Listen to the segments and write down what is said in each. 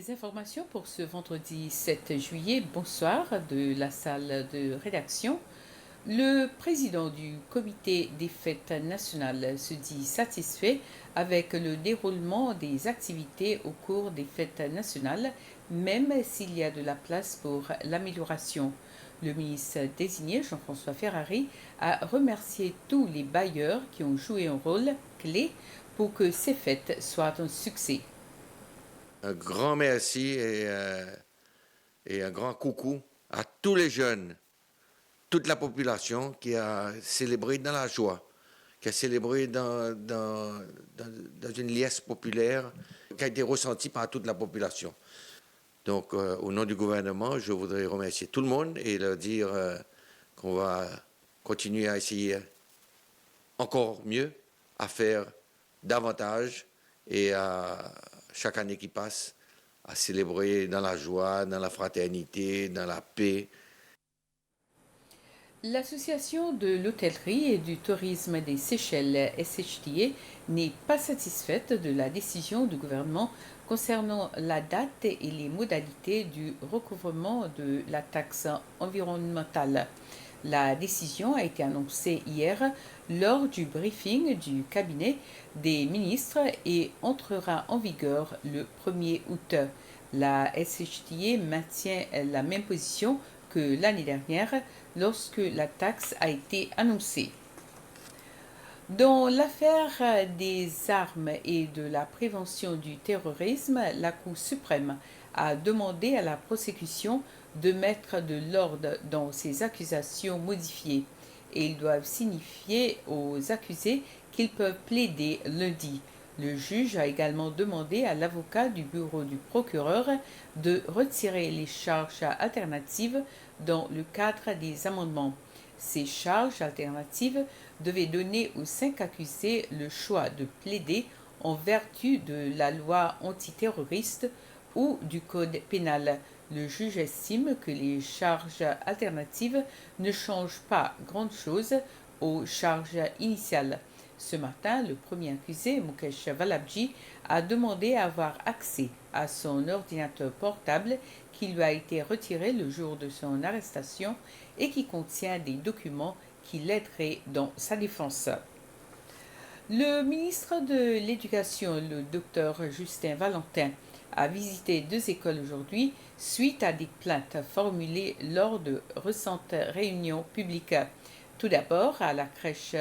Les informations pour ce vendredi 7 juillet, bonsoir de la salle de rédaction. Le président du comité des fêtes nationales se dit satisfait avec le déroulement des activités au cours des fêtes nationales, même s'il y a de la place pour l'amélioration. Le ministre désigné, Jean-François Ferrari, a remercié tous les bailleurs qui ont joué un rôle clé pour que ces fêtes soient un succès. Un grand merci et un grand coucou à tous les jeunes, toute la population qui a célébré dans la joie, qui a célébré dans une liesse populaire qui a été ressentie par toute la population. Donc, au nom du gouvernement, je voudrais remercier tout le monde et leur dire qu'on va continuer à essayer encore mieux, à faire davantage et à chaque année qui passe, à célébrer dans la joie, dans la fraternité, dans la paix. L'Association de l'hôtellerie et du tourisme des Seychelles, SHTA, n'est pas satisfaite de la décision du gouvernement concernant la date et les modalités du recouvrement de la taxe environnementale. La décision a été annoncée hier lors du briefing du cabinet des ministres et entrera en vigueur le 1er août. La SHTA maintient la même position que l'année dernière lorsque la taxe a été annoncée. Dans l'affaire des armes et de la prévention du terrorisme, la Cour suprême a demandé à la prosécution de mettre de l'ordre dans ses accusations modifiées et ils doivent signifier aux accusés qu'ils peuvent plaider lundi. Le juge a également demandé à l'avocat du bureau du procureur de retirer les charges alternatives dans le cadre des amendements. Ces charges alternatives devaient donner aux 5 accusés le choix de plaider en vertu de la loi antiterroriste ou du code pénal. Le juge estime que les charges alternatives ne changent pas grand-chose aux charges initiales. Ce matin, le premier accusé, Mukesh Valabji, a demandé à avoir accès à son ordinateur portable qui lui a été retiré le jour de son arrestation et qui contient des documents qui l'aideraient dans sa défense. Le ministre de l'Éducation, le docteur Justin Valentin, a visité 2 écoles aujourd'hui suite à des plaintes formulées lors de récentes réunions publiques. Tout d'abord, à la crèche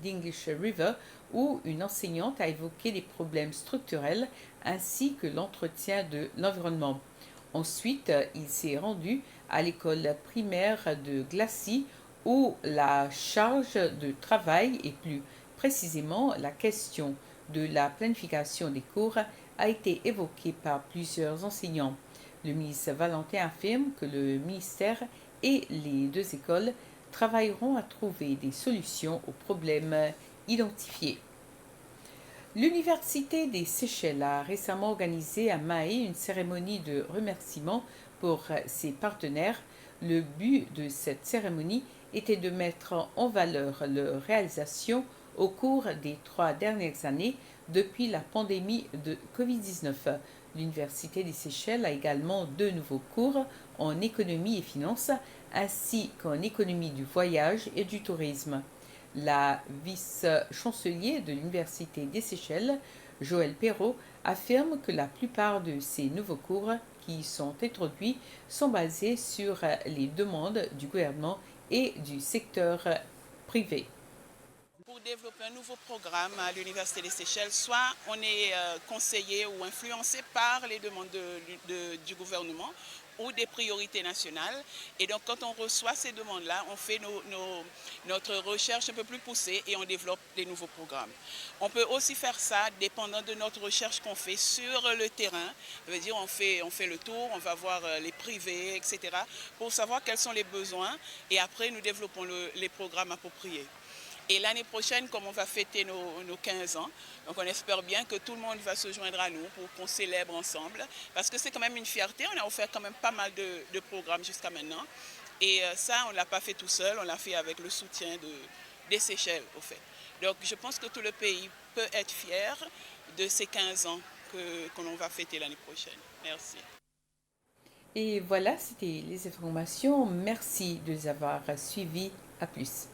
d'English River, où une enseignante a évoqué des problèmes structurels ainsi que l'entretien de l'environnement. Ensuite, il s'est rendu à l'école primaire de Glacis, où la charge de travail et plus précisément la question de la planification des cours a été évoquée par plusieurs enseignants. Le ministre Valentin affirme que le ministère et les 2 écoles travailleront à trouver des solutions aux problèmes identifiés. L'Université des Seychelles a récemment organisé à Mahé une cérémonie de remerciement pour ses partenaires. Le but de cette cérémonie était de mettre en valeur leurs réalisations au cours des 3 dernières années depuis la pandémie de Covid-19. L'Université des Seychelles a également 2 nouveaux cours en économie et finance ainsi qu'en économie du voyage et du tourisme. La vice-chancelier de l'Université des Seychelles, Joël Perrault, affirme que la plupart de ces nouveaux cours qui sont introduits sont basés sur les demandes du gouvernement et du secteur privé. Pour développer un nouveau programme à l'Université des Seychelles, soit on est conseillé ou influencé par les demandes du gouvernement ou des priorités nationales. Et donc quand on reçoit ces demandes-là, on fait notre recherche un peu plus poussée et on développe des nouveaux programmes. On peut aussi faire ça dépendant de notre recherche qu'on fait sur le terrain. Ça veut dire on fait le tour, on va voir les privés, etc. pour savoir quels sont les besoins et après nous développons les programmes appropriés. Et l'année prochaine, comme on va fêter nos 15 ans, donc on espère bien que tout le monde va se joindre à nous pour qu'on célèbre ensemble. Parce que c'est quand même une fierté, on a offert quand même pas mal de programmes jusqu'à maintenant. Et ça, on ne l'a pas fait tout seul, on l'a fait avec le soutien des Seychelles, au fait. Donc je pense que tout le pays peut être fier de ces 15 ans que l'on va fêter l'année prochaine. Merci. Et voilà, c'était les informations. Merci de les avoir suivies. À plus.